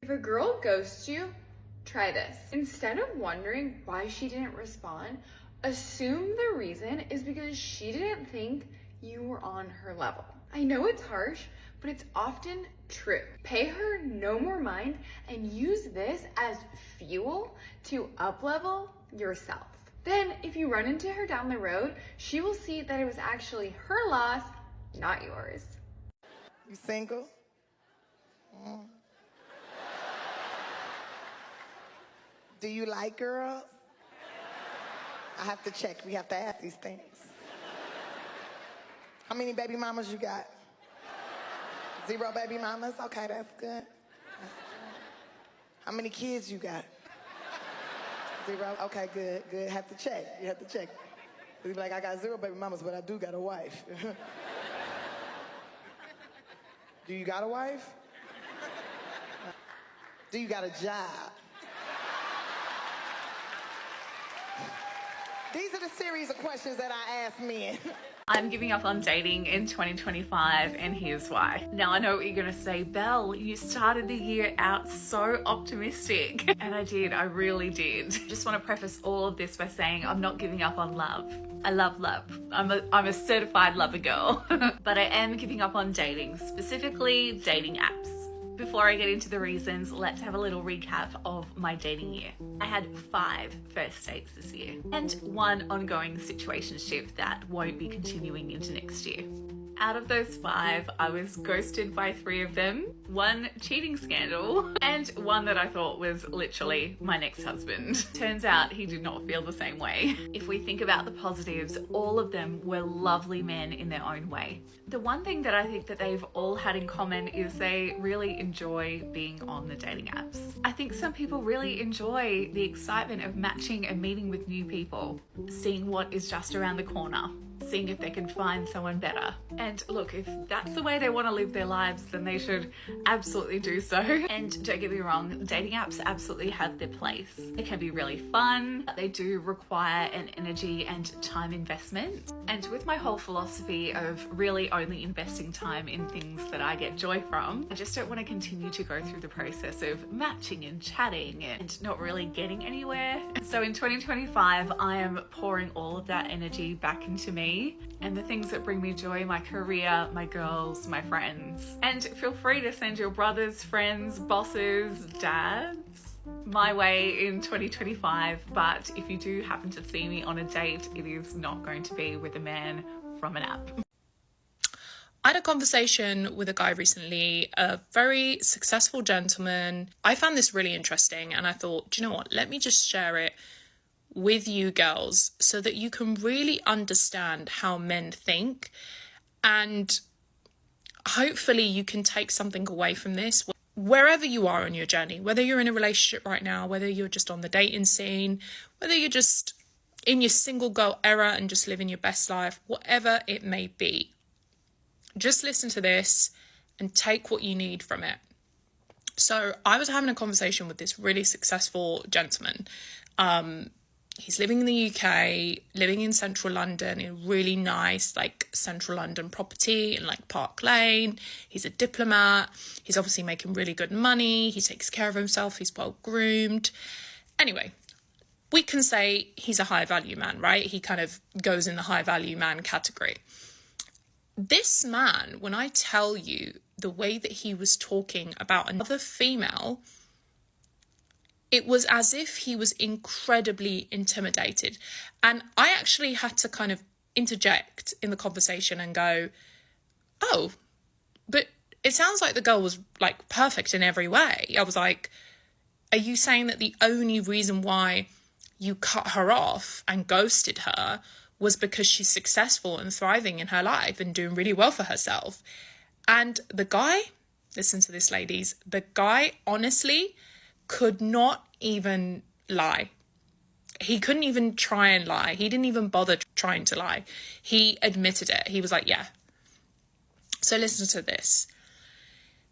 If a girl ghosts you, try this. Instead of wondering why she didn't respond, assume the reason is because she didn't think you were on her level. I know it's harsh, but it's often true. Pay her no more mind and use this as fuel to up-level yourself. Then, if you run into her down the road, she will see that it was actually her loss, not yours. You single? Do you like girls? I have to check. We have to ask these things. How many baby mamas you got? 0 baby mamas? Okay, that's good. How many kids you got? 0? Okay, good, good. Have to check. You have to check. You be like, I got 0 baby mamas, but I do got a wife. Do you got a wife? Do you got a job? These are the series of questions that I ask men. I'm giving up on dating in 2025, and here's why. Now, I know what you're gonna say, Belle, you started the year out so optimistic. And I did, I really did. Just wanna preface all of this by saying I'm not giving up on love. I love love. I'm a certified lover girl. But I am giving up on dating, specifically dating apps. Before I get into the reasons, let's have a little recap of my dating year. I had 5 first dates this year and 1 ongoing situationship that won't be continuing into next year. Out of those 5, I was ghosted by 3 of them, 1 cheating scandal, and 1 that I thought was literally my next husband. Turns out he did not feel the same way. If we think about the positives, all of them were lovely men in their own way. The one thing that I think that they've all had in common is they really enjoy being on the dating apps. I think some people really enjoy the excitement of matching and meeting with new people, seeing what is just around the corner, seeing if they can find someone better. And look, if that's the way they want to live their lives, then they should absolutely do so. And don't get me wrong, dating apps absolutely have their place. It can be really fun, but they do require an energy and time investment. And with my whole philosophy of really only investing time in things that I get joy from, I just don't want to continue to go through the process of matching and chatting and not really getting anywhere. So in 2025, I am pouring all of that energy back into me and the things that bring me joy, my career, my girls, my friends. And feel free to send your brothers, friends, bosses, dads my way in 2025, but if you do happen to see me on a date, it is not going to be with a man from an app. I had a conversation with a guy recently, a very successful gentleman. I found this really interesting and I thought, do you know what, let me just share it with you girls so that you can really understand how men think, and hopefully you can take something away from this wherever you are on your journey, whether you're in a relationship right now, whether you're just on the dating scene, whether you're just in your single girl era and just living your best life, whatever it may be. Just listen to this and take what you need from it. So I was having a conversation with this really successful gentleman. He's living in the UK, living in central London, in a really nice, like, central London property in, like, Park Lane. He's a diplomat. He's obviously making really good money. He takes care of himself. He's well groomed. Anyway, we can say he's a high value man, right? He kind of goes in the high value man category. This man, when I tell you the way that he was talking about another female, it was as if he was incredibly intimidated. And I actually had to kind of interject in the conversation and go, oh, but it sounds like the girl was, like, perfect in every way. I was like, are you saying that the only reason why you cut her off and ghosted her was because she's successful and thriving in her life and doing really well for herself? And the guy, listen to this, ladies, the guy honestly could not even lie. He couldn't even try and lie. He didn't even bother trying to lie. He admitted it. He was like, yeah. So listen to this.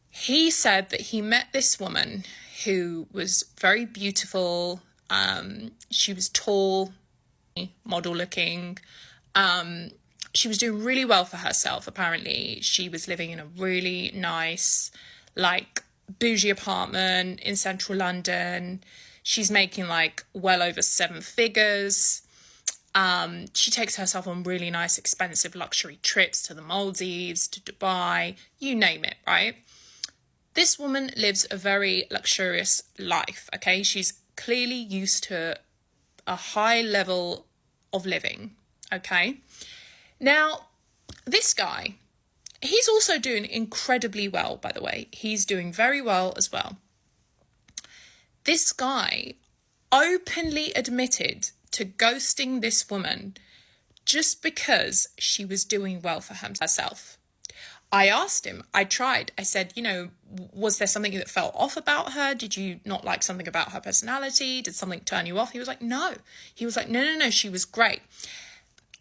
He said that he met this woman who was very beautiful. She was tall, model looking. She was doing really well for herself, apparently. She was living in a really nice, like, bougie apartment in central London. She's making like well over 7 figures. She takes herself on really nice, expensive luxury trips to the Maldives, to Dubai, you name it, right? This woman lives a very luxurious life, okay? She's clearly used to a high level of living, okay? Now, this guy, he's also doing incredibly well, by the way. He's doing very well as well. This guy openly admitted to ghosting this woman just because she was doing well for herself. I asked him, I said, was there something that felt off about her? Did you not like something about her personality? Did something turn you off? He was like, no. He was like, no, she was great.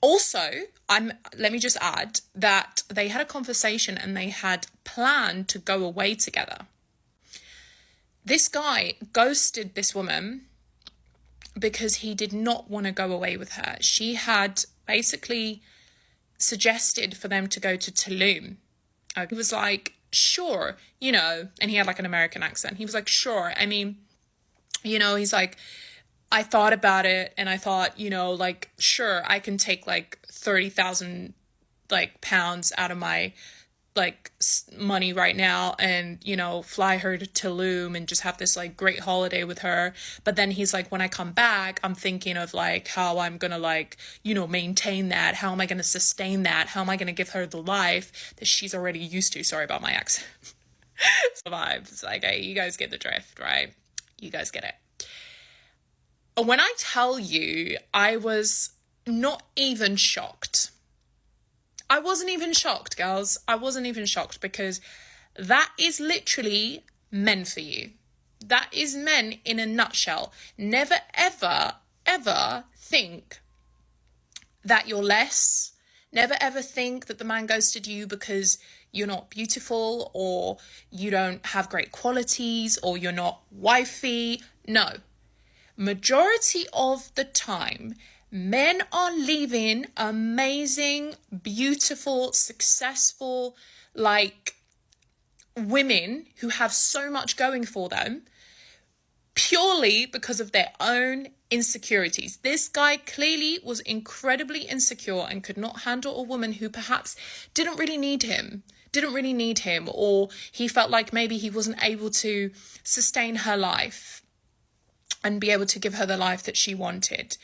Also, let me just add that they had a conversation and they had planned to go away together. This guy ghosted this woman because he did not want to go away with her. She had basically suggested for them to go to Tulum. He was like, sure, and he had like an American accent. He was like, sure. I mean, he's like, I thought about it and I thought, sure, I can take like 30,000 pounds out of my money right now and, fly her to Tulum and just have this great holiday with her. But then he's like, when I come back, I'm thinking of how I'm going to maintain that. How am I going to sustain that? How am I going to give her the life that she's already used to? Sorry about my accent. Vibes. Hey, you guys get the drift, right? You guys get it. When I tell you, I was not even shocked. I wasn't even shocked, girls. I wasn't even shocked because that is literally men for you. That is men in a nutshell. Never, ever, ever think that you're less. Never, ever think that the man ghosted you because you're not beautiful or you don't have great qualities or you're not wifey. No. Majority of the time, men are leaving amazing, beautiful, successful, women who have so much going for them purely because of their own insecurities. This guy clearly was incredibly insecure and could not handle a woman who perhaps didn't really need him, or he felt like maybe he wasn't able to sustain her life and be able to give her the life that she wanted.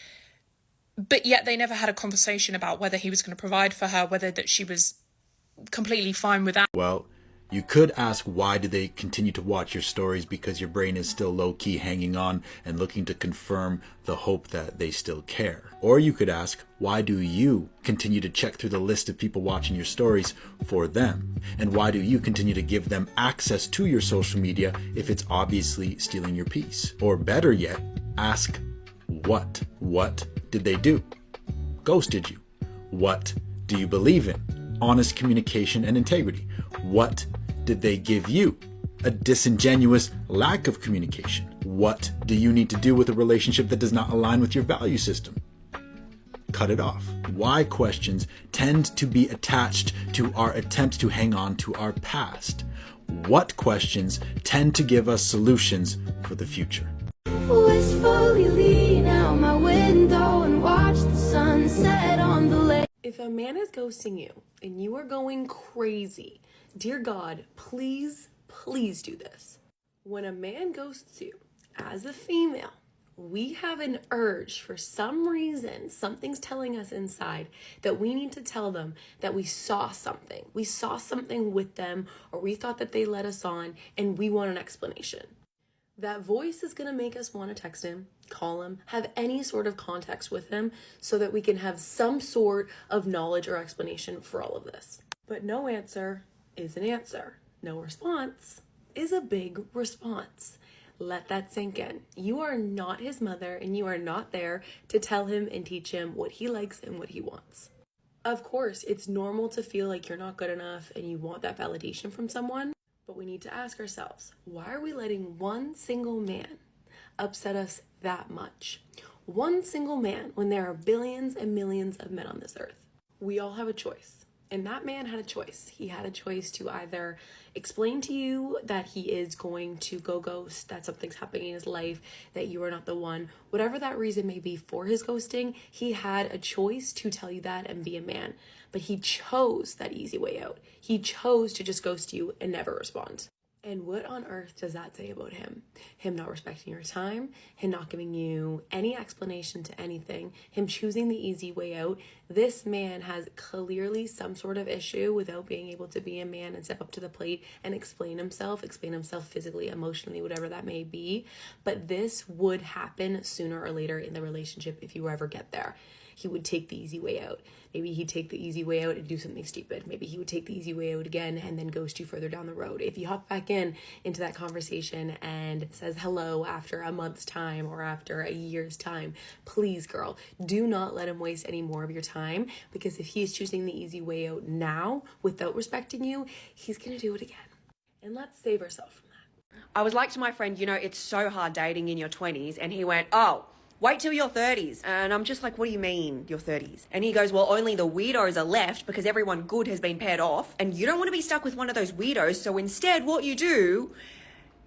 But yet they never had a conversation about whether he was going to provide for her, whether that she was completely fine with that. Well, you could ask, why do they continue to watch your stories? Because your brain is still low-key hanging on and looking to confirm the hope that they still care. Or you could ask, why do you continue to check through the list of people watching your stories for them? And why do you continue to give them access to your social media if it's obviously stealing your peace? Or better yet, ask, what? What did they do? Ghosted you. What do you believe in? Honest communication and integrity. What did they give you? A disingenuous lack of communication. What do you need to do with a relationship that does not align with your value system? Cut it off. Why questions tend to be attached to our attempts to hang on to our past. What questions tend to give us solutions for the future. Wistfully lean out my window and watch the sunset on the lake. If a man is ghosting you and you are going crazy, dear God, please do this. When a man ghosts you, as a female, we have an urge for some reason, something's telling us inside that we need to tell them that we saw something. We saw something with them, or we thought that they led us on, and we want an explanation. That voice is going to make us want to text him, call him, have any sort of context with him so that we can have some sort of knowledge or explanation for all of this. But no answer is an answer. No response is a big response. Let that sink in. You are not his mother and you are not there to tell him and teach him what he likes and what he wants. Of course, it's normal to feel like you're not good enough and you want that validation from someone. But we need to ask ourselves, why are we letting one single man upset us that much? One single man when there are billions and millions of men on this earth. We all have a choice. And that man had a choice. He had a choice to either explain to you that he is going to go ghost, that something's happening in his life, that you are not the one. Whatever that reason may be for his ghosting, he had a choice to tell you that and be a man. But he chose that easy way out. He chose to just ghost you and never respond. And what on earth does that say about him? Him not respecting your time, him not giving you any explanation to anything, him choosing the easy way out. This man has clearly some sort of issue without being able to be a man and step up to the plate and explain himself physically, emotionally, whatever that may be. But this would happen sooner or later in the relationship if you ever get there. He would take the easy way out. Maybe he'd take the easy way out and do something stupid. Maybe he would take the easy way out again and then ghost you further down the road. If you hop back into that conversation and says hello after a month's time or after a year's time, please, girl, do not let him waste any more of your time, because if he's choosing the easy way out now without respecting you, he's going to do it again. And let's save ourselves from that. I was like to my friend, you know, it's so hard dating in your 20s. And he went, oh, wait till your 30s. And I'm just like, what do you mean, your 30s? And he goes, well, only the weirdos are left because everyone good has been paired off. And you don't want to be stuck with one of those weirdos. So instead, what you do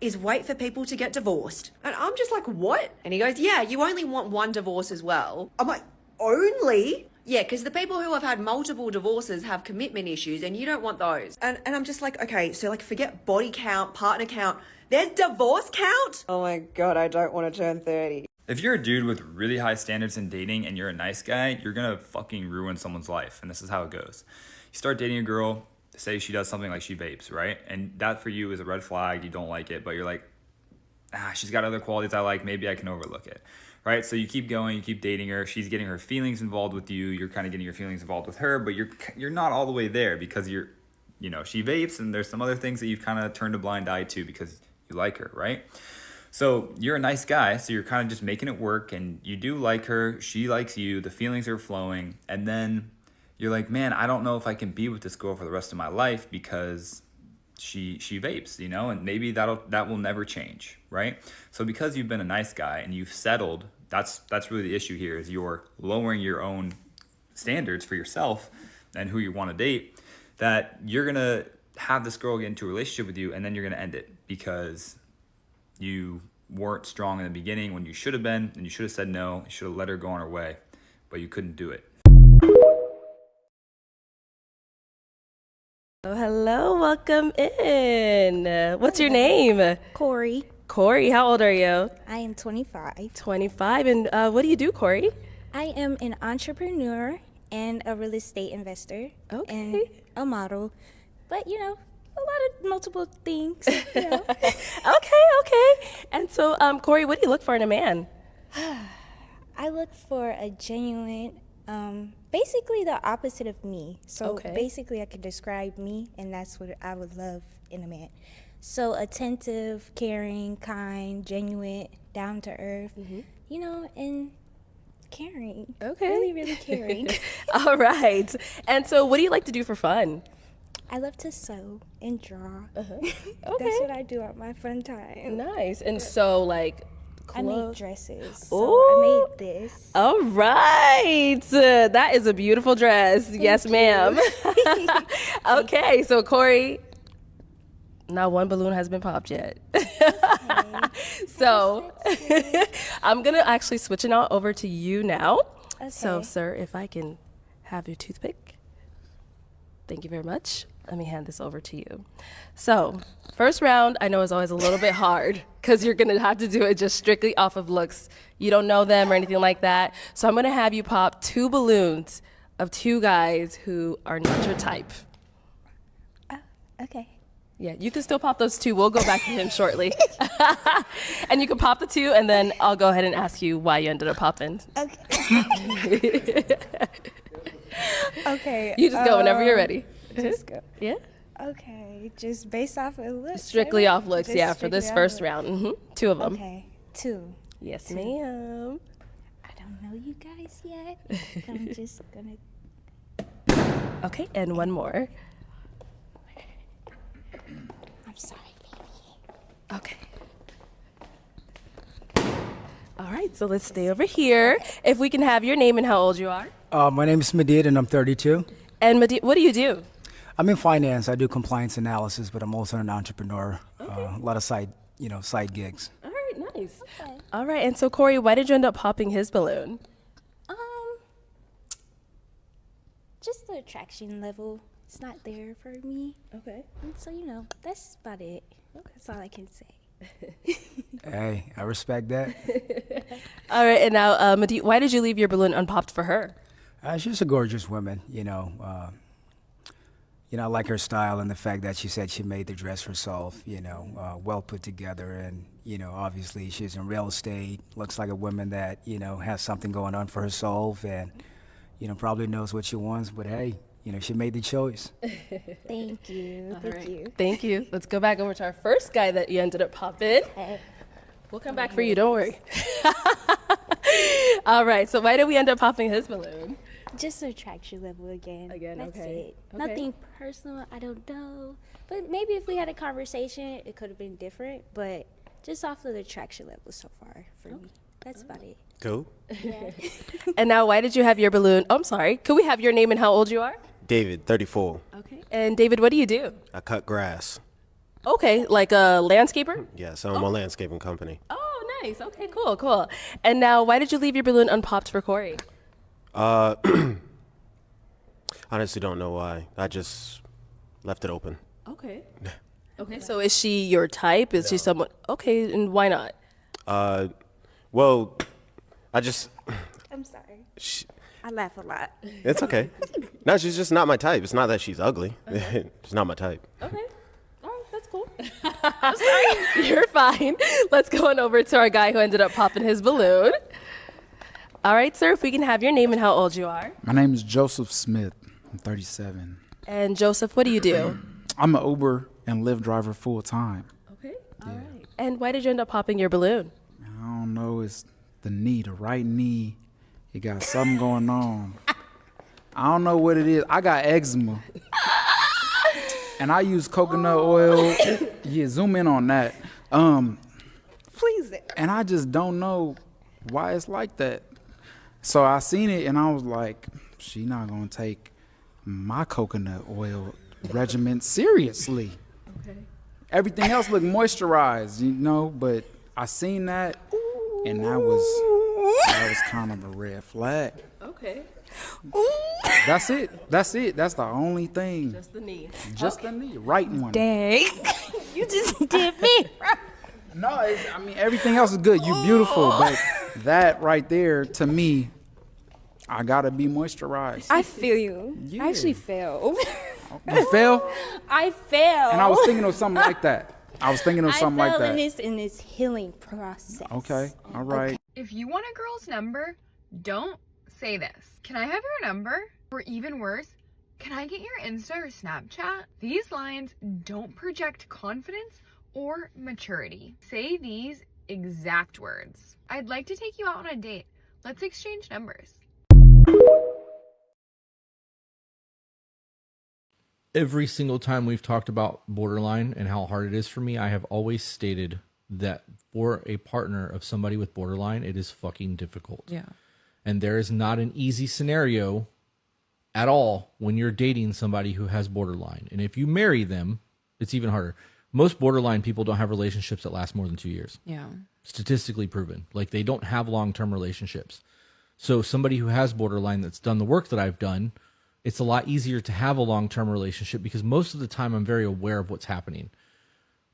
is wait for people to get divorced. And I'm just like, what? And he goes, yeah, you only want one divorce as well. I'm like, only? Yeah, because the people who have had multiple divorces have commitment issues and you don't want those. And I'm just like, okay, so like forget body count, partner count. There's divorce count? Oh my God, I don't want to turn 30. If you're a dude with really high standards in dating and you're a nice guy, you're gonna fucking ruin someone's life. And this is how it goes. You start dating a girl, say she does something like she vapes, right? And that for you is a red flag, you don't like it, but you're like, she's got other qualities I like, maybe I can overlook it, right? So you keep going, you keep dating her, she's getting her feelings involved with you, you're kind of getting your feelings involved with her, but you're not all the way there because she vapes and there's some other things that you've kind of turned a blind eye to because you like her, right? So you're a nice guy, so you're kind of just making it work and you do like her, she likes you, the feelings are flowing, and then you're like, man, I don't know if I can be with this girl for the rest of my life because she vapes, you know, and maybe that will never change, right? So because you've been a nice guy and you've settled, that's really the issue here, is you're lowering your own standards for yourself and who you want to date, that you're going to have this girl get into a relationship with you and then you're going to end it because you weren't strong in the beginning when you should have been, and you should have said no, you should have let her go on her way, but you couldn't do it. Oh, hello, welcome in. What's your name? Corey. Corey, how old are you? I am 25. 25, and what do you do, Corey? I am an entrepreneur and a real estate investor. Okay. And a model. But, you know, a lot of multiple things. You know. Okay. And so, Corey, what do you look for in a man? I look for a genuine, basically the opposite of me. So basically I could describe me, and that's what I would love in a man. So attentive, caring, kind, genuine, down to earth, you know, and caring. Okay. Really, really caring. All right. And so what do you like to do for fun? I love to sew and draw. Okay. That's what I do at my fun time. Nice. And so, like, I clothes. made dresses. So I made this. All right. That is a beautiful dress. Yes, ma'am. Okay. So, Corey, not one balloon has been popped yet. So, I'm going to actually switch it on over to you now. Okay. So, sir, if I can have your toothpick. Thank you very much. Let me hand this over to you. So, first round, I know is always a little bit hard because you're going to have to do it just strictly off of looks. You don't know them or anything like that. So I'm going to have you pop 2 balloons of 2 guys who are not your type. Okay. Yeah, you can still pop those 2. We'll go back to him shortly. And you can pop the 2, and then I'll go ahead and ask you why you ended up popping. Okay. Okay. You just go whenever you're ready. Just go. Yeah? Okay. Just based off of looks. Strictly off looks, Just yeah, for this strictly off first looks. round. 2 of them. Okay. 2. Yes, ma'am. I don't know you guys yet. I'm just gonna. Okay, and 1 more. I'm sorry, baby. Okay. All right, so let's stay over here. If we can have your name and how old you are. My name is Madid and I'm 32. And what do you do? I'm in finance. I do compliance analysis, but I'm also an entrepreneur. A lot of side gigs. All right, nice. Okay. All right, and so Corey, why did you end up popping his balloon? Just the attraction level. It's not there for me. Okay. And so, that's about it. Okay. That's all I can say. Hey, I respect that. All right, and now, why did you leave your balloon unpopped for her? She's a gorgeous woman, I like her style and the fact that she said she made the dress herself, well put together. And, obviously she's in real estate, looks like a woman that, has something going on for herself and, probably knows what she wants. But hey, she made the choice. Thank you. Thank you. Thank you. Let's go back over to our first guy that you ended up popping. Hey. We'll come back for you, don't worry. All right, so why did we end up popping his balloon? Just the attraction level again. That's okay. it. Nothing personal, I don't know. But maybe if we had a conversation, it could have been different. But just off of the attraction level so far for me. That's about it. Cool. Yeah. And now, why did you have your balloon? Oh, I'm sorry. Could we have your name and how old you are? David, 34. Okay. And David, what do you do? I cut grass. Okay, like a landscaper? Yes, I'm a landscaping company. Oh, nice. Okay, cool. And now, why did you leave your balloon unpopped for Corey? Honestly, don't know why. I just left it open. Okay. Okay, so is she your type? Is she someone? Okay, and why not? Well, I just. I'm sorry. I laugh a lot. It's okay. No, she's just not my type. It's not that she's ugly. She's not my type. Okay. All right, that's cool. I'm sorry. You're fine. Let's go on over to our guy who ended up popping his balloon. All right, sir, if we can have your name and how old you are. My name is Joseph Smith. I'm 37. And Joseph, what do you do? I'm an Uber and Lyft driver full time. Okay, all right. And why did you end up popping your balloon? I don't know. It's the knee, the right knee. It got something going on. I don't know what it is. I got eczema. And I use coconut oil. Yeah, zoom in on that. Please. And I just don't know why it's like that. So I seen it and I was like, she not gonna take my coconut oil regimen seriously. Okay. Everything else looked moisturized, but I seen that and that was kind of a red flag. Okay. That's it. That's the only thing. Just the knee. Just the knee. Right one. Dang. You just did me. No, everything else is good. You're beautiful, but that right there, to me, I gotta be moisturized. I feel you. Yeah. I actually failed. You fell? I failed. And I was thinking of something like that. I fell in this healing process. Okay, all right. If you want a girl's number, don't say this. Can I have your number? Or even worse, can I get your Insta or Snapchat? These lines don't project confidence or maturity. Say these exact words. I'd like to take you out on a date. Let's exchange numbers. Every single time we've talked about borderline and how hard it is for me, I have always stated that for a partner of somebody with borderline, it is fucking difficult. Yeah. And there is not an easy scenario at all when you're dating somebody who has borderline. And if you marry them, it's even harder. Most borderline people don't have relationships that last more than 2 years. Yeah. Statistically proven. Like, they don't have long-term relationships. So somebody who has borderline that's done the work that I've done, it's a lot easier to have a long-term relationship because most of the time I'm very aware of what's happening.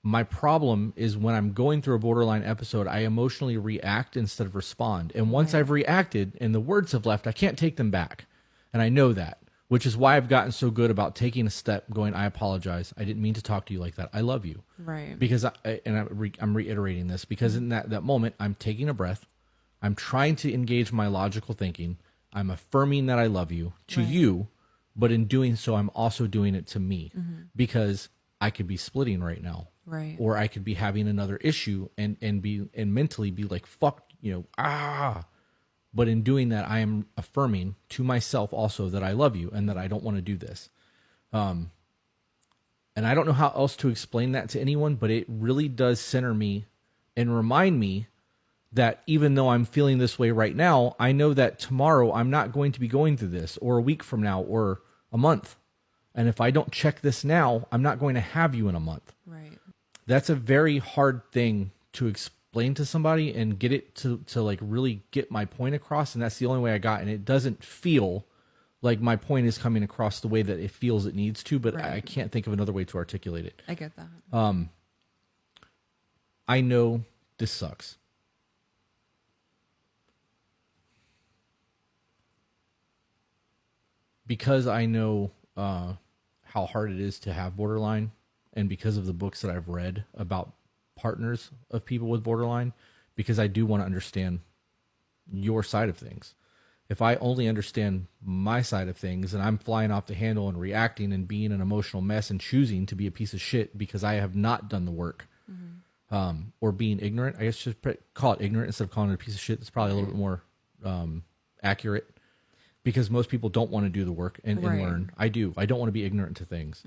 My problem is when I'm going through a borderline episode, I emotionally react instead of respond. And once I've reacted and the words have left, I can't take them back. And I know that, which is why I've gotten so good about taking a step, going, I apologize. I didn't mean to talk to you like that. I love you. Right. Because, I'm reiterating this, because in that moment, I'm taking a breath. I'm trying to engage my logical thinking. I'm affirming that I love you to you, but in doing so, I'm also doing it to me because I could be splitting right now. Right. Or I could be having another issue and mentally be like, fuck, But in doing that, I am affirming to myself also that I love you and that I don't want to do this. And I don't know how else to explain that to anyone, but it really does center me and remind me that even though I'm feeling this way right now, I know that tomorrow I'm not going to be going through this, or a week from now, or a month. And if I don't check this now, I'm not going to have you in a month. Right. That's a very hard thing to explain to somebody and get it to like really get my point across. And that's the only way I got. And it doesn't feel like my point is coming across the way that it feels it needs to, but I can't think of another way to articulate it. I get that. I know this sucks. Because I know how hard it is to have borderline, and because of the books that I've read about partners of people with borderline, because I do want to understand your side of things. If I only understand my side of things and I'm flying off the handle and reacting and being an emotional mess and choosing to be a piece of shit because I have not done the work, or being ignorant, I guess just call it ignorant instead of calling it a piece of shit. It's probably a little bit more accurate, because most people don't want to do the work and learn. I do. I don't want to be ignorant to things.